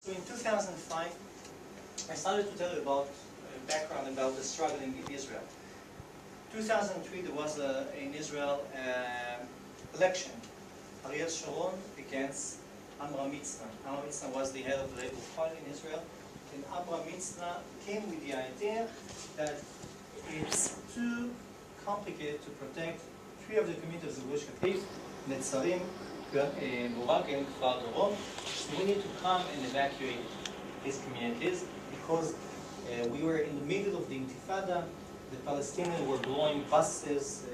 So in 2005, I started to tell you about background about the struggle in Israel. 2003, there was in Israel election. Ariel Sharon against Amram Mitzna. Amram Mitzna was the head of the Labour Party in Israel, and Amram Mitzna came with the idea that it's too complicated to protect three of the communities of Gush Katif, Netzarim, Burak, and Kfar Doron. So we need to come and evacuate these communities because we were in the middle of the Intifada. The Palestinians were blowing buses,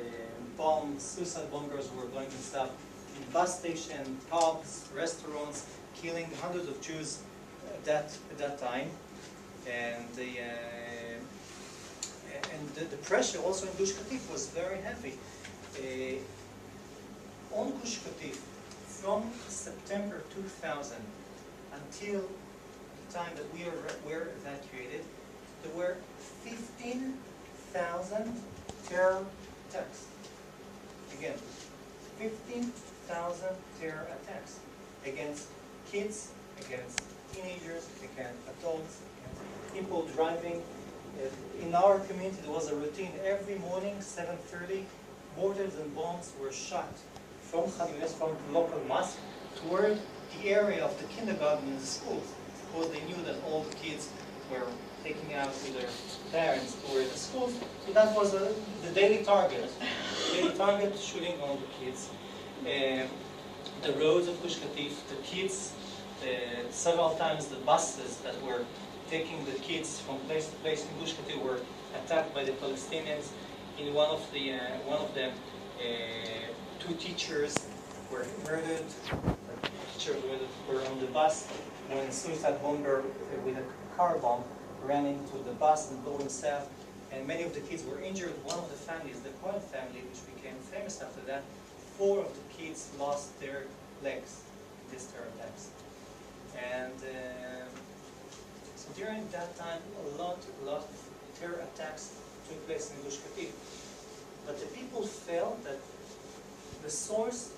bombs, suicide bombers were blowing stuff in bus stations, pubs, restaurants, killing hundreds of Jews at that time. And the pressure also in Gush Katif was very heavy. On Gush Katif, from September 2000 until the time that we were evacuated, there were 15,000 terror attacks. Again, 15,000 terror attacks against kids, against teenagers, against adults, against people driving. In our community, there was a routine. Every morning, 7:30, mortars and bombs were shot from Khan Yunis, from the local mosque, toward the area of the kindergarten and the schools, because they knew that all the kids were taking out with their parents toward the schools. So that was the daily target. Daily target, shooting all the kids. The roads of Gush Katif, the kids, several times the buses that were taking the kids from place to place in Gush Katif were attacked by the Palestinians. In one of them, two teachers were murdered. The teachers were on the bus when a suicide bomber with a car bomb ran into the bus and blew himself, and many of the kids were injured. One of the families, the Cohen family, which became famous after that, 4 of the kids lost their legs in these terror attacks. And so during that time, a lot of terror attacks took place in Gush Katif. But the people felt that the source,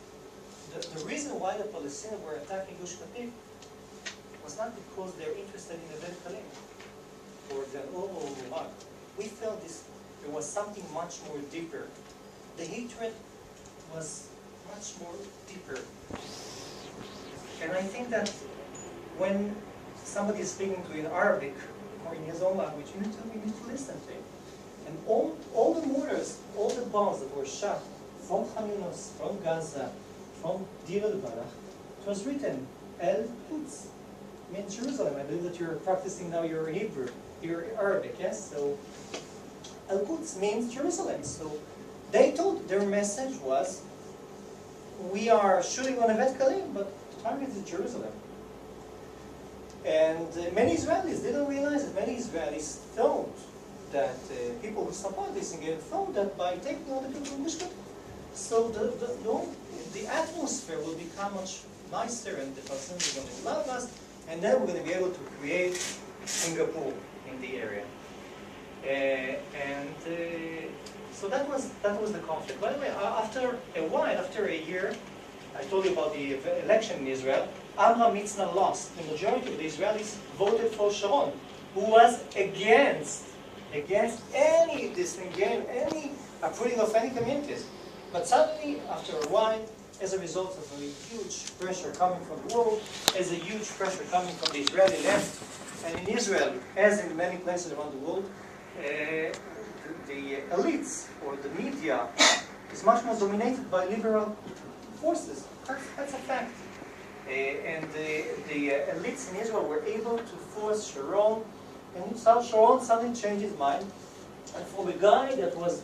the reason why the Palestinians were attacking Gush Katif was not because they're interested in the Beit Kalim or the Burak. We felt there was something much more deeper. The hatred was much more deeper. And I think that when somebody is speaking to you in Arabic or in his own language, you need to listen to him. And all the mortars, all the bombs that were shot from Khan Yunis, from Gaza, from Dir al-Balah, it was written El-Quds, means Jerusalem. I believe that you're practicing now your Hebrew, your Arabic, yes? So El-Quds means Jerusalem. So they told, their message was, we are shooting on a Beit Kalim, but the target is Jerusalem. And many Israelis didn't realize it. Many Israelis thought that people who support this again thought that by taking all the people from Gush Katif, so the atmosphere will become much nicer, and the Palestinians are going to love us, and then we're going to be able to create Singapore in the area. So that was the conflict. By the way, after a while, after a year, I told you about the election in Israel. Amram Mitzna lost. The majority of the Israelis voted for Sharon, who was against any disengagement, any uprooting of any communities. But suddenly, after a while, as a result of a huge pressure coming from the world, as a huge pressure coming from the Israeli left, and in Israel, as in many places around the world, the elites or the media is much more dominated by liberal forces. That's a fact. And the elites in Israel were able to force Sharon, and Sharon suddenly changed his mind, and from a guy that was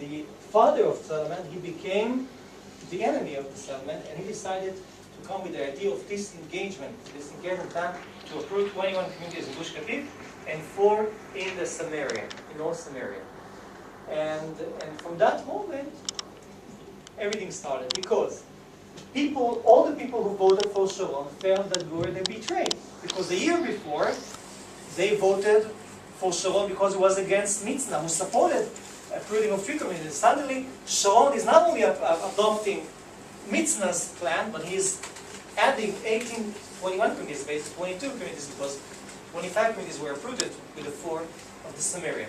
the father of settlement, he became the enemy of the settlement, and he decided to come with the idea of disengagement back to uproot 21 communities in Gush Katif and 4 in the Samaria, in North Samaria. And from that moment, everything started, because all the people who voted for Sharon felt that we were betrayed, because the year before, they voted for Sharon because he was against Mitzna, who supported uprooting of 3 communities. Suddenly, Sharon is not only adopting Mitzna's plan, but he's adding 18 21 communities made it 22 communities because 25 communities were uprooted with the fall of the Samaria.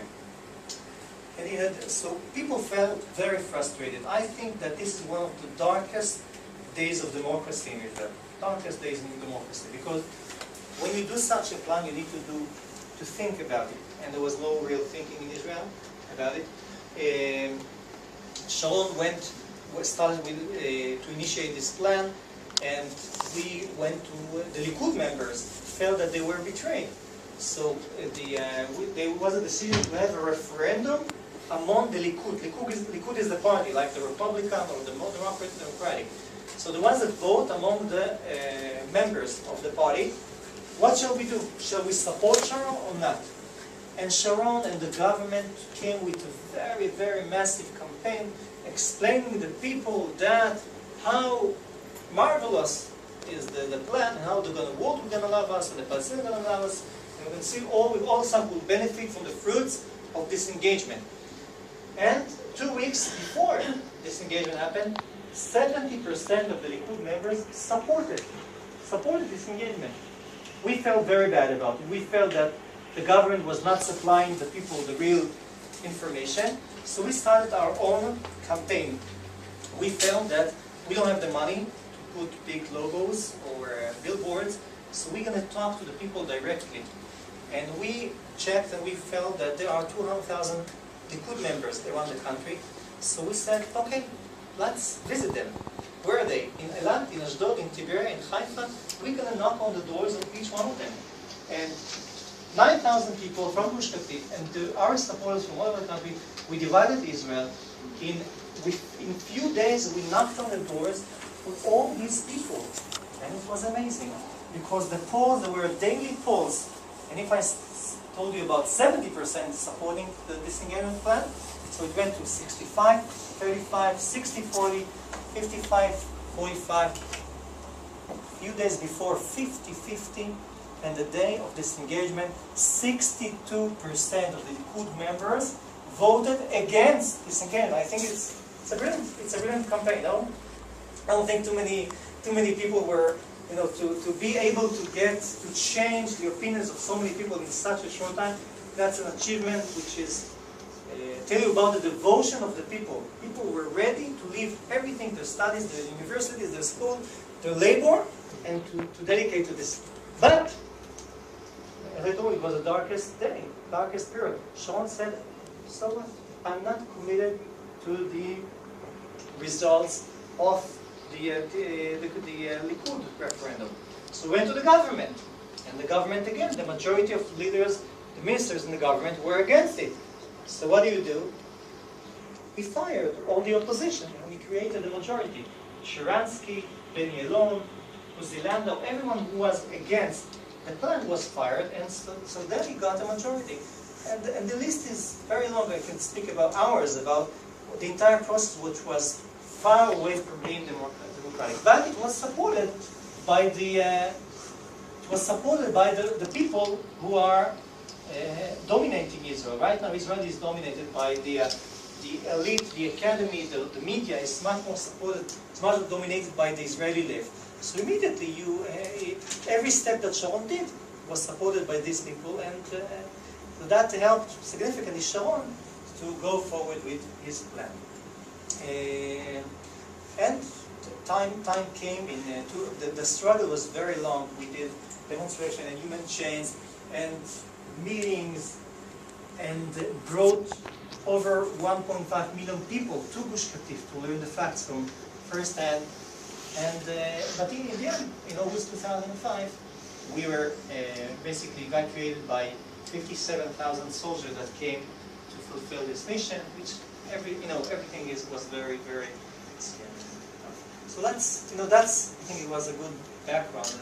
And so people felt very frustrated. I think that this is one of the darkest days of democracy in Israel. Darkest days in democracy. Because when you do such a plan, you need to think about it. And there was no real thinking in Israel about it. Sharon started to initiate this plan, and we went to the Likud members felt that they were betrayed. So there was a decision to have a referendum among the Likud. Likud is the party, like the Republican or the Democratic. So the ones that vote among the members of the party, what shall we do? Shall we support Sharon or not? And Sharon and the government came with a very, very massive campaign explaining to the people that how marvelous is the plan, and how the world is going to love us, and the Palestinians are going to love us, and we can see we all will benefit from the fruits of this engagement. And 2 weeks before this engagement happened, 70% of the Likud members supported this engagement. We felt very bad about it. We felt that the government was not supplying the people the real information. So we started our own campaign. We felt that we don't have the money to put big logos or billboards, so we're going to talk to the people directly. And we checked and we felt that there are 200,000 Likud members around the country. So we said, okay, let's visit them. Where are they? In Eilat, in Ashdod, in Tiberias, in Haifa. We're going to knock on the doors of each one of them. And 9,000 people from Gush Katif and our supporters from all over the country, we divided Israel. In few days, we knocked on the doors of all these people. And it was amazing. Because the polls, there were daily polls. And if I told you about 70% supporting the disengagement plan, so it went to 65, 35, 60, 40, 55, 45. A few days before, 50, 50. And the day of disengagement, 62% of the Likud members voted against disengagement. I think it's a brilliant campaign. No? I don't think too many people were, to be able to change the opinions of so many people in such a short time. That's an achievement which is tell you about the devotion of the people. People were ready to leave everything, their studies, their universities, their school, their labor, and to dedicate to this. But as I told you, it was the darkest day, darkest period. Sharon said, so what? I'm not committed to the results of the Likud referendum. So we went to the government. And the government again, the majority of leaders, the ministers in the government were against it. So what do? We fired all the opposition and we created a majority. Sharansky, Ben Yelon, Uzilando, everyone who was against the plan was fired, and so then we got a majority. And the list is very long. I can speak about hours about the entire process, which was far away from being democratic. But it was supported by the people who are dominating Israel. Right now, Israel is dominated by the elite, the academy, the media is much more supported, it's much more dominated by the Israeli left. So immediately, every step that Sharon did was supported by these people, and that helped significantly Sharon to go forward with his plan. And time came. The struggle was very long. We did demonstration and human chains and meetings, and brought over 1.5 million people to Gush Katif to learn the facts from first hand. And but in the end, in August 2005, we were basically evacuated by 57,000 soldiers that came to fulfill this mission, which everything was very, very scary. So that's I think it was a good background.